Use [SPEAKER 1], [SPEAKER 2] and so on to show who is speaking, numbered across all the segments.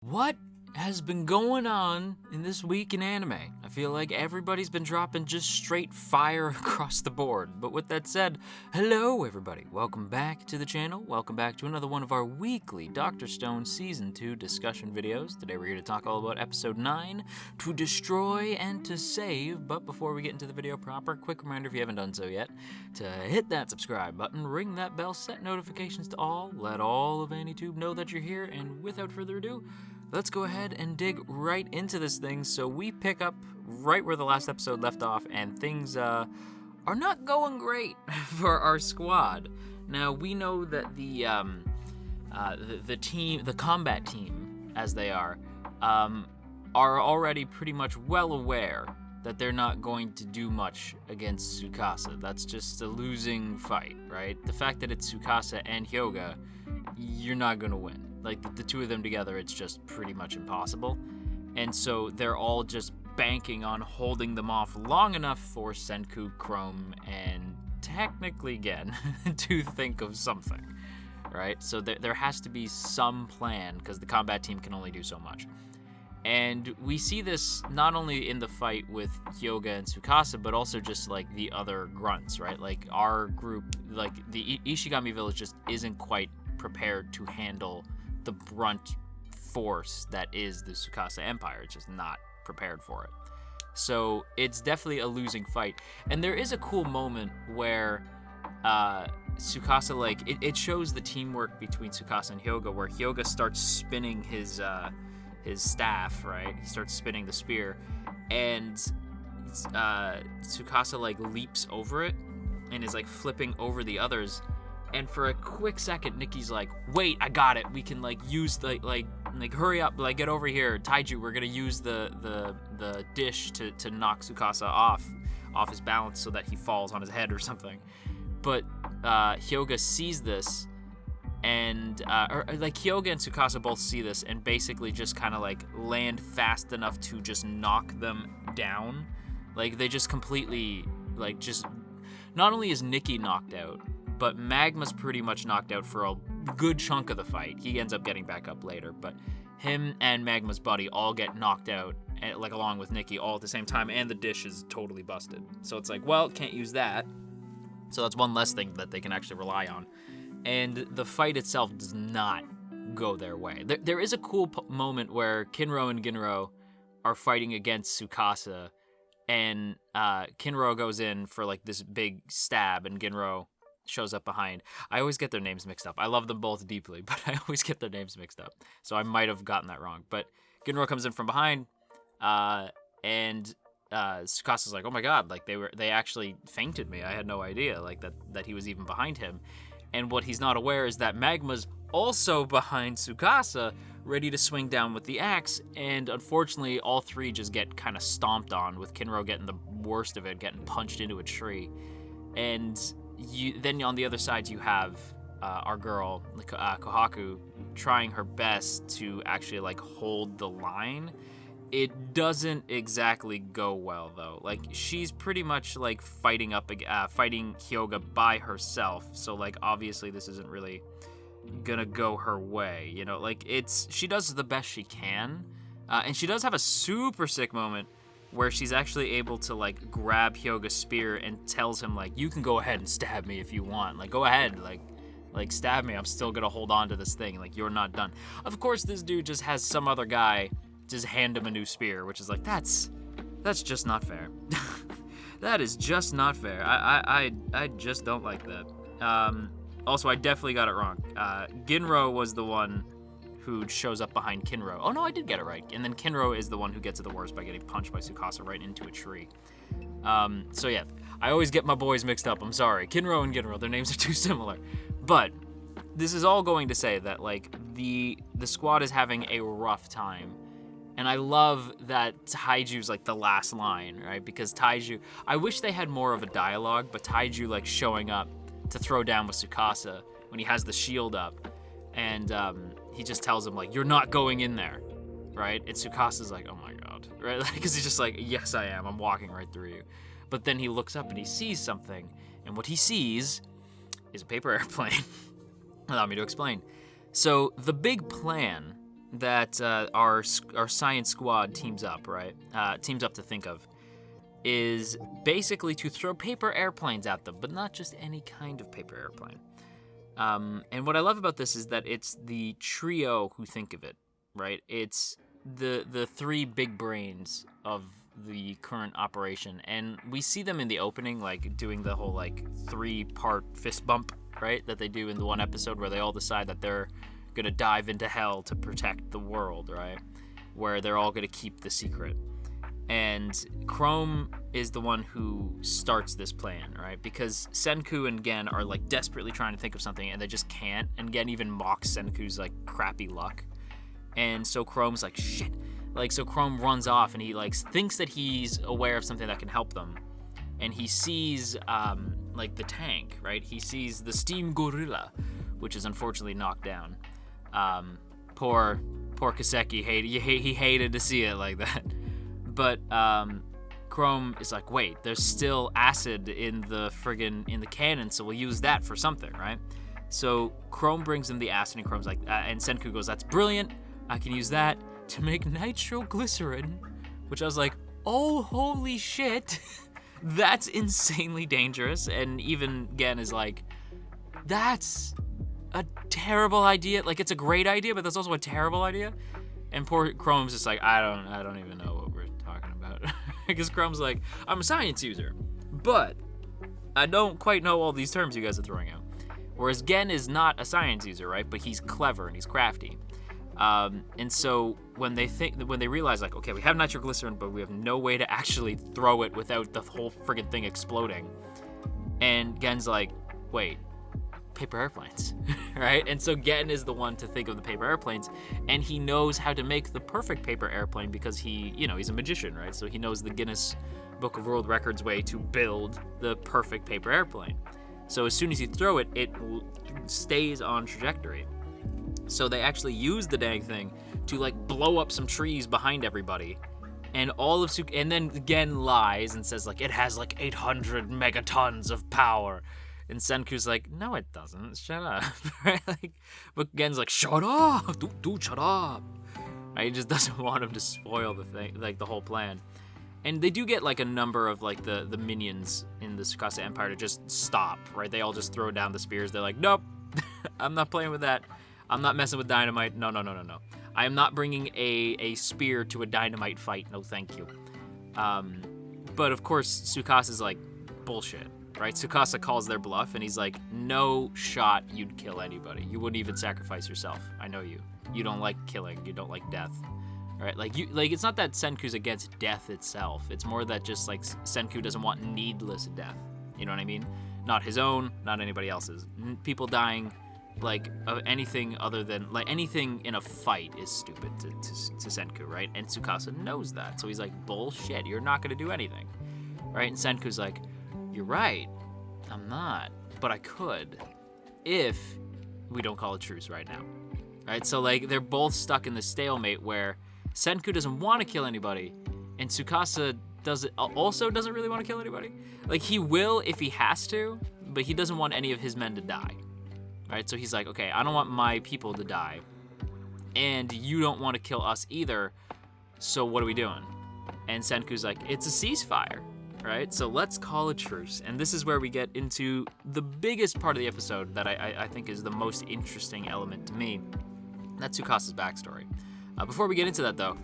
[SPEAKER 1] What has been going on in this week in anime? I feel like everybody's been dropping just straight fire across the board. But with that said, hello everybody. Welcome back to the channel. Welcome back to another one of our weekly Dr. Stone Season 2 discussion videos. Today we're here to talk all about Episode 9, To Destroy and to Save. But before we get into the video proper, quick reminder if you haven't done so yet, to hit that subscribe button, ring that bell, set notifications to all, let all of AniTube know that you're here, and without further ado, let's go ahead and dig right into this thing. So we pick up right where the last episode left off, and things are not going great for our squad. Now we know that the combat team, as they are already pretty much well aware that they're not going to do much against Tsukasa. That's just a losing fight, right? The fact that it's Tsukasa and Hyoga, you're not gonna win. Like, the two of them together, it's just pretty much impossible. And so they're all just banking on holding them off long enough for Senku, Chrome, and technically Gen to think of something, right? So there has to be some plan, because the combat team can only do so much. And we see this not only in the fight with Hyoga and Tsukasa, but also just, like, the other grunts, right? Like, our group, like, the Ishigami village just isn't quite prepared to handle the brunt force that is the Tsukasa Empire. It's just not prepared for it. So it's definitely a losing fight. And there is a cool moment where Tsukasa, like, it shows the teamwork between Tsukasa and Hyoga, where Hyoga starts spinning his staff, right? He starts spinning the spear, and Tsukasa, like, leaps over it and is, like, flipping over the others. And for a quick second, Nikki's like, wait, I got it. We can, like, use the, like, hurry up, like, get over here. Taiju, we're gonna use the dish to knock Tsukasa off his balance so that he falls on his head or something. But Hyoga sees this, and, Hyoga and Tsukasa both see this and basically just kind of, like, land fast enough to just knock them down. Like, they just completely, like, just, not only is Nikki knocked out, but Magma's pretty much knocked out for a good chunk of the fight. He ends up getting back up later, but him and Magma's buddy all get knocked out, like, along with Nikki, all at the same time, and the dish is totally busted. So it's like, well, can't use that. So that's one less thing that they can actually rely on. And the fight itself does not go their way. There is a cool moment where Kinro and Ginro are fighting against Tsukasa, and Kinro goes in for, like, this big stab, and Ginro shows up behind. I always get their names mixed up. I love them both deeply, but I always get their names mixed up. So I might have gotten that wrong. But Ginro comes in from behind, and Tsukasa's like, oh my god, like, they actually feinted me. I had no idea, like, that he was even behind him. And what he's not aware is that Magma's also behind Tsukasa, ready to swing down with the axe, and unfortunately all three just get kind of stomped on, with Kinro getting the worst of it, getting punched into a tree. And then on the other side you have our girl Kohaku trying her best to actually, like, hold the line. It doesn't exactly go well, though. Like, she's pretty much, like, fighting Hyoga by herself, so, like, obviously this isn't really gonna go her way, you know? Like, she does the best she can, and she does have a super sick moment where she's actually able to, like, grab Hyoga's spear and tells him, like, you can go ahead and stab me if you want. Like, go ahead, like stab me. I'm still gonna hold on to this thing. Like, you're not done. Of course, this dude just has some other guy just hand him a new spear, which is like, that's just not fair. That is just not fair. I just don't like that. Also, I definitely got it wrong. Ginro was the one who shows up behind Kinro. Oh no, I did get it right. And then Kinro is the one who gets it the worst by getting punched by Tsukasa right into a tree. So yeah, I always get my boys mixed up. I'm sorry. Kinro and Ginro, their names are too similar. But this is all going to say that, like, the squad is having a rough time. And I love that Taiju's, like, the last line, right? Because Taiju, I wish they had more of a dialogue, but Taiju, like, showing up to throw down with Tsukasa when he has the shield up. And he just tells him, like, you're not going in there, right? And Tsukasa's like, oh my god, right? Because he's just like, yes, I am. I'm walking right through you. But then he looks up and he sees something. And what he sees is a paper airplane. Allow me to explain. So the big plan that our science squad teams up, right? Teams up to think of is basically to throw paper airplanes at them, but not just any kind of paper airplane. And what I love about this is that it's the trio who think of it, right? It's the three big brains of the current operation, and we see them in the opening, like doing the whole like 3-part fist bump, right? That they do in the one episode where they all decide that they're gonna dive into hell to protect the world, right? Where they're all gonna keep the secret. And Chrome is the one who starts this plan, right? Because Senku and Gen are like desperately trying to think of something and they just can't. And Gen even mocks Senku's like crappy luck. And so Chrome's like, shit. Like, so Chrome runs off and he like thinks that he's aware of something that can help them. And he sees like the tank, right? He sees the steam gorilla, which is unfortunately knocked down. Poor Kaseki, he hated to see it like that. But Chrome is like, wait, there's still acid in the cannon, so we'll use that for something, right? So Chrome brings him the acid, and Chrome's like, and Senku goes, that's brilliant. I can use that to make nitroglycerin, which I was like, oh, holy shit. That's insanely dangerous. And even Gen is like, that's a terrible idea. Like, it's a great idea, but that's also a terrible idea. And poor Chrome's just like, I don't even know what we're talking about. Because Chrome's like, I'm a science user, but I don't quite know all these terms you guys are throwing out. Whereas Gen is not a science user, right? But he's clever and he's crafty. And so when they realize, like, okay, we have nitroglycerin, but we have no way to actually throw it without the whole friggin' thing exploding. And Gen's like, wait, paper airplanes, right? And so Gen is the one to think of the paper airplanes, and he knows how to make the perfect paper airplane because he's a magician, right? So he knows the Guinness Book of World Records way to build the perfect paper airplane. So as soon as you throw it, it stays on trajectory. So they actually use the dang thing to like blow up some trees behind everybody. And and then Gen lies and says like it has like 800 megatons of power. And Senku's like, no, it doesn't. Shut up. Right? Like, but Gen's like, shut up, dude, shut up. Right? He just doesn't want him to spoil the thing, like the whole plan. And they do get like a number of like the minions in the Tsukasa Empire to just stop. Right? They all just throw down the spears. They're like, nope, I'm not playing with that. I'm not messing with dynamite. No. I am not bringing a spear to a dynamite fight. No, thank you. But of course, Tsukasa's like, bullshit, right? Tsukasa calls their bluff, and he's like, no shot you'd kill anybody. You wouldn't even sacrifice yourself. I know you. You don't like killing. You don't like death, right? Like it's not that Senku's against death itself. It's more that just like Senku doesn't want needless death. You know what I mean? Not his own, not anybody else's. People dying. Like, anything other than, like, anything in a fight is stupid to Senku, right? And Tsukasa knows that, so he's like, bullshit, you're not gonna do anything, right? And Senku's like, you're right, I'm not, but I could, if we don't call a truce right now, right? So, like, they're both stuck in the stalemate where Senku doesn't want to kill anybody, and Tsukasa also doesn't really want to kill anybody. Like, he will if he has to, but he doesn't want any of his men to die. Right, so he's like, okay, I don't want my people to die, and you don't want to kill us either, so what are we doing? And Senku's like, it's a ceasefire, right? So let's call a truce. And this is where we get into the biggest part of the episode that I think is the most interesting element to me. That's Tsukasa's backstory. Before we get into that, though,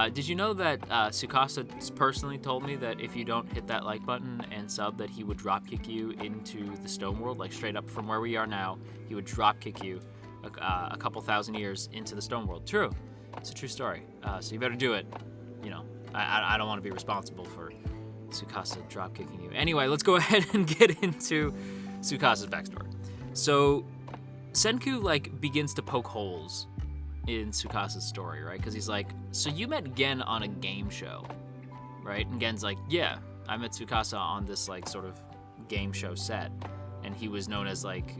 [SPEAKER 1] did you know that Tsukasa personally told me that if you don't hit that like button and sub, that he would dropkick you into the stone world, like straight up from where we are now, he would dropkick you a couple thousand years into the stone world. True. It's a true story. So you better do it. You know, I don't want to be responsible for Tsukasa dropkicking you. Anyway, let's go ahead and get into Tsukasa's backstory. So Senku, like, begins to poke holes in Tsukasa's story, right? Because he's like, so you met Gen on a game show, right? And Gen's like, yeah, I met Tsukasa on this, like, sort of game show set, and he was known as, like,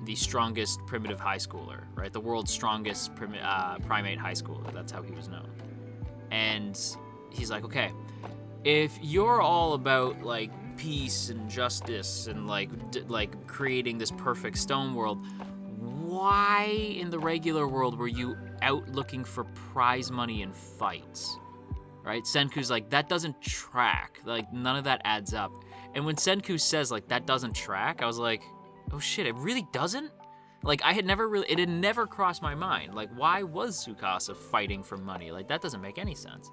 [SPEAKER 1] the strongest primitive high schooler, right? The world's strongest primate high schooler. That's how he was known. And he's like, okay, if you're all about, like, peace and justice and, like, creating this perfect stone world, why in the regular world were you out looking for prize money in fights, right? Senku's like, that doesn't track. Like, none of that adds up. And when Senku says, like, that doesn't track, I was like, oh shit, it really doesn't? Like, it had never crossed my mind. Like, why was Tsukasa fighting for money? Like, that doesn't make any sense.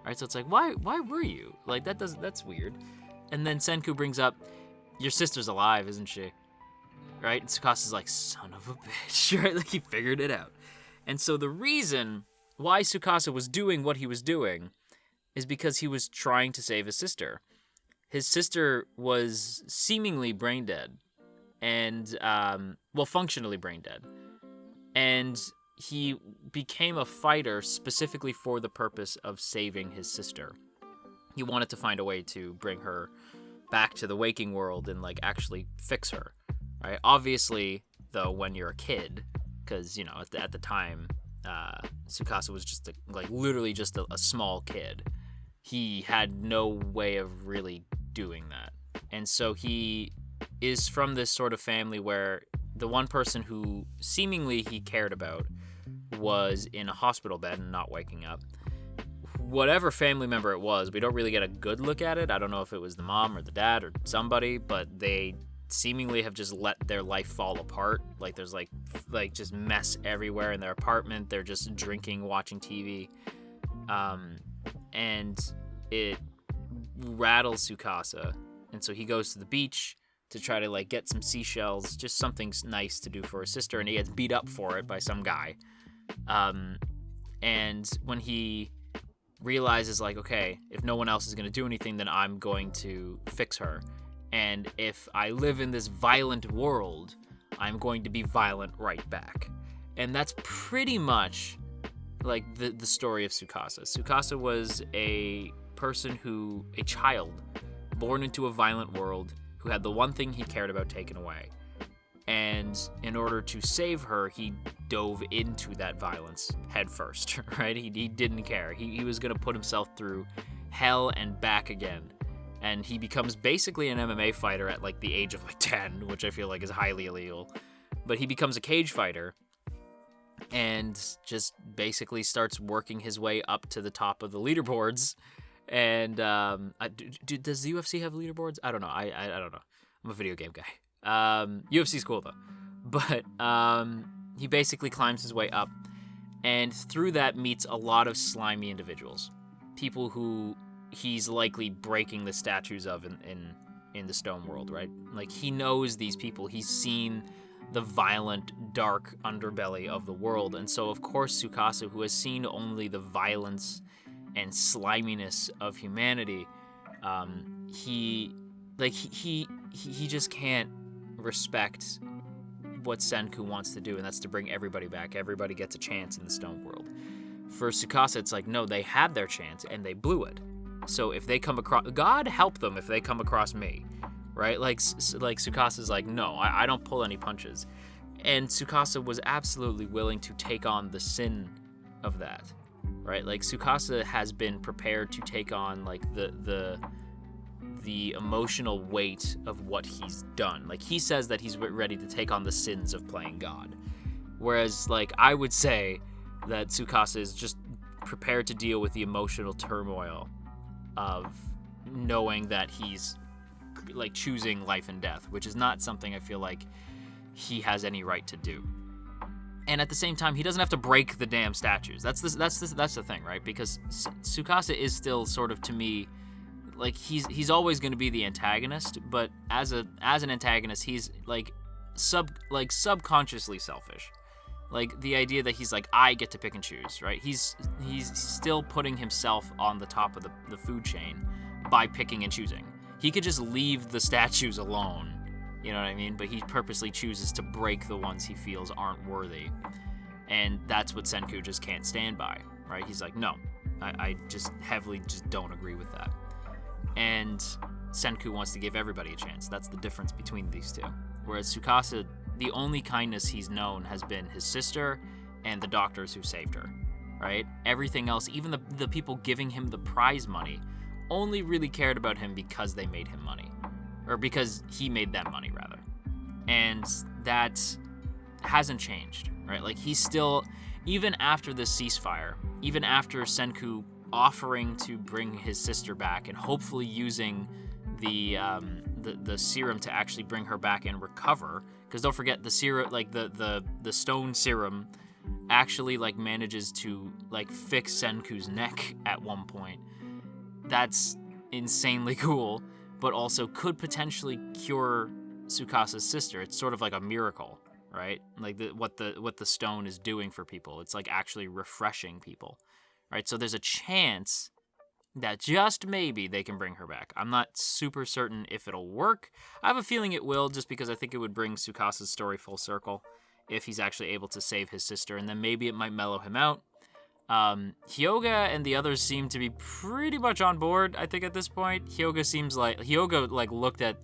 [SPEAKER 1] Right? So it's like, why were you? Like, that's weird. And then Senku brings up, your sister's alive, isn't she? Right? And Tsukasa's like, son of a bitch, right? Like, he figured it out. And so the reason why Tsukasa was doing what he was doing is because he was trying to save his sister. His sister was seemingly brain dead. And, functionally brain dead. And he became a fighter specifically for the purpose of saving his sister. He wanted to find a way to bring her back to the waking world and, like, actually fix her, right? Obviously, though, when you're a kid, because, you know, at the time, Tsukasa was just, literally just a small kid. He had no way of really doing that. And so he is from this sort of family where the one person who seemingly he cared about was in a hospital bed and not waking up. Whatever family member it was, we don't really get a good look at it. I don't know if it was the mom or the dad or somebody, but they seemingly have just let their life fall apart. Like, there's like just mess everywhere in their apartment. They're just drinking, watching TV. And it rattles Tsukasa. And so he goes to the beach to try to, like, get some seashells, just something nice to do for his sister, and he gets beat up for it by some guy. And when he realizes, like, okay, if no one else is going to do anything, then I'm going to fix her. And if I live in this violent world, I'm going to be violent right back. And that's pretty much, like, the story of Tsukasa. Tsukasa was a child born into a violent world who had the one thing he cared about taken away. And in order to save her, he dove into that violence head first, right? He didn't care. He was going to put himself through hell and back again. And he becomes basically an MMA fighter at, like, the age of, like, 10, which I feel like is highly illegal. But he becomes a cage fighter and just basically starts working his way up to the top of the leaderboards. And does the UFC have leaderboards? I don't know. I don't know. I'm a video game guy. UFC's cool though. But he basically climbs his way up, and through that meets a lot of slimy individuals, people who he's likely breaking the statues of in the stone world, right? Like, he knows these people. He's seen the violent, dark underbelly of the world, and so of course Tsukasa, who has seen only the violence and sliminess of humanity, he just can't respect what Senku wants to do, and that's to bring everybody back. Everybody gets a chance in the stone world. For Tsukasa, it's like, no, they had their chance and they blew it. So if they come across, God help them if they come across me, right? Like Tsukasa's like, no, I don't pull any punches. And Tsukasa was absolutely willing to take on the sin of that. Right, like, Tsukasa has been prepared to take on, like, the emotional weight of what he's done. Like, he says that he's ready to take on the sins of playing God, whereas, like, I would say that Tsukasa is just prepared to deal with the emotional turmoil of knowing that he's, like, choosing life and death, which is not something I feel like he has any right to do. And at the same time, he doesn't have to break the damn statues. That's the thing, right? Because Tsukasa is still sort of, to me, like, he's always going to be the antagonist, but as an antagonist, he's like subconsciously selfish. Like, the idea that he's like, I get to pick and choose, right? He's still putting himself on the top of the food chain by picking and choosing. He could just leave the statues alone. You know what I mean? But he purposely chooses to break the ones he feels aren't worthy. And that's what Senku just can't stand by, right? He's like, no, I just heavily just don't agree with that. And Senku wants to give everybody a chance. That's the difference between these two. Whereas Tsukasa, the only kindness he's known has been his sister and the doctors who saved her, right? Everything else, even the people giving him the prize money, only really cared about him because they made him money. Or because he made them money, rather. And that hasn't changed, right? Like, he's still, even after this ceasefire, even after Senku offering to bring his sister back and hopefully using the serum to actually bring her back and recover, because don't forget the serum, like the stone serum actually like manages to like fix Senku's neck at one point. That's insanely cool, but also could potentially cure Tsukasa's sister. It's sort of like a miracle, right? Like what the stone is doing for people. It's like actually refreshing people, right? So there's a chance that just maybe they can bring her back. I'm not super certain if it'll work. I have a feeling it will, just because I think it would bring Tsukasa's story full circle if he's actually able to save his sister, and then maybe it might mellow him out. Hyoga and the others seem to be pretty much on board, I think, at this point. Hyoga looked at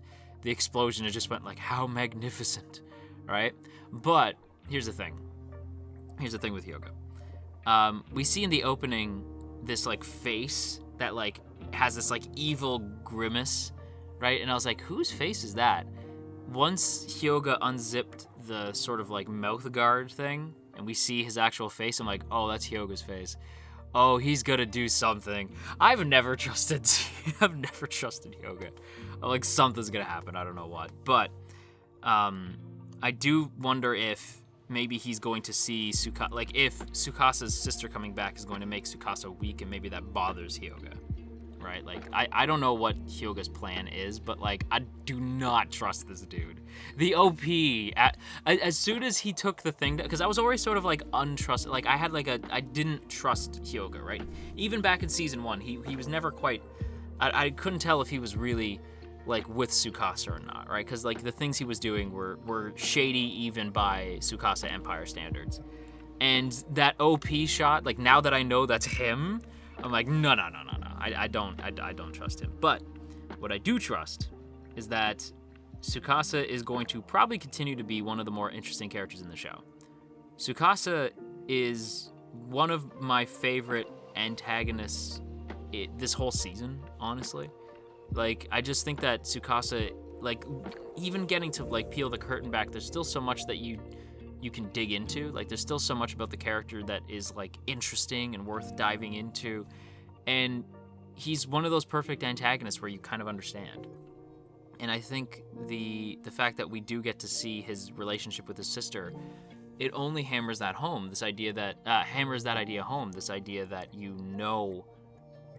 [SPEAKER 1] the explosion and just went like, how magnificent, right? But here's the thing with Hyoga. We see in the opening this like face that like has this like evil grimace, right? And I was like, whose face is that? Once Hyoga unzipped the sort of like mouth guard thing and we see his actual face, I'm like, oh, that's Hyoga's face. Oh, he's gonna do something. I've never trusted Hyoga. I'm like, something's gonna happen. I don't know what. But I do wonder if maybe he's going to see Tsukasa, like if Tsukasa's sister coming back is going to make Tsukasa weak, and maybe that bothers Hyoga, right? Like, I don't know what Hyoga's plan is, but like, I do not trust this dude. The OP, as soon as he took the thing, because I was always sort of like untrusted, like I didn't trust Hyoga, right? Even back in season 1, he was never quite, I couldn't tell if he was really like with Tsukasa or not, right? Because like the things he was doing were shady even by Tsukasa Empire standards. And that OP shot, like now that I know that's him, I'm like, no. I don't trust him. But what I do trust is that Tsukasa is going to probably continue to be one of the more interesting characters in the show. Tsukasa is one of my favorite antagonists this whole season, honestly. Like, I just think that Tsukasa, like, even getting to, like, peel the curtain back, there's still so much that you can dig into. Like, there's still so much about the character that is, like, interesting and worth diving into. And he's one of those perfect antagonists where you kind of understand. And I think the fact that we do get to see his relationship with his sister, it only hammers that home. This idea that, this idea that you know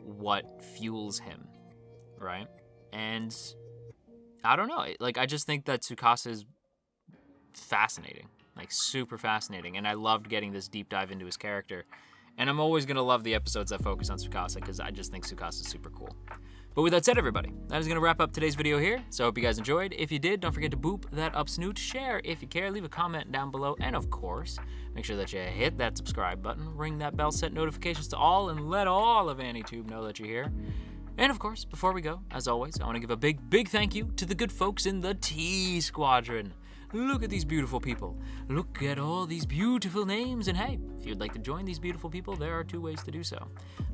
[SPEAKER 1] what fuels him. Right? And I don't know. Like, I just think that Tsukasa is fascinating. Like, super fascinating. And I loved getting this deep dive into his character. And I'm always going to love the episodes that focus on Tsukasa, because I just think Tsukasa is super cool. But with that said, everybody, that is going to wrap up today's video here. So I hope you guys enjoyed. If you did, don't forget to boop that up snoot, share if you care, leave a comment down below, and of course, make sure that you hit that subscribe button, ring that bell, set notifications to all, and let all of AniTube know that you're here. And of course, before we go, as always, I want to give a big thank you to the good folks in the T Squadron. Look at these beautiful people. Look at all these beautiful names. And hey, if you'd like to join these beautiful people, there are 2 ways to do so.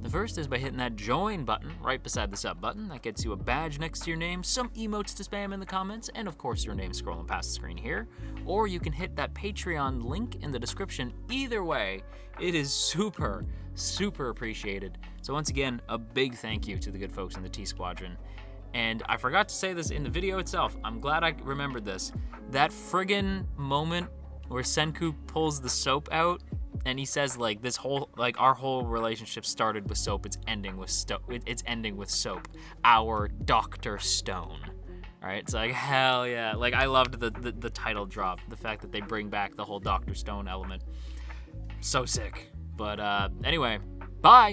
[SPEAKER 1] The first is by hitting that join button right beside the sub button. That gets you a badge next to your name, some emotes to spam in the comments, and of course your name scrolling past the screen here. Or you can hit that Patreon link in the description. Either way, it is super appreciated. So once again, a big thank you to the good folks in the T Squadron. And I forgot to say this in the video itself. I'm glad I remembered this. That friggin' moment where Senku pulls the soap out and he says like our whole relationship started with soap, it's ending with soap. Our Dr. Stone. Alright, it's like, hell yeah. Like, I loved the title drop, the fact that they bring back the whole Dr. Stone element. So sick. But anyway, bye!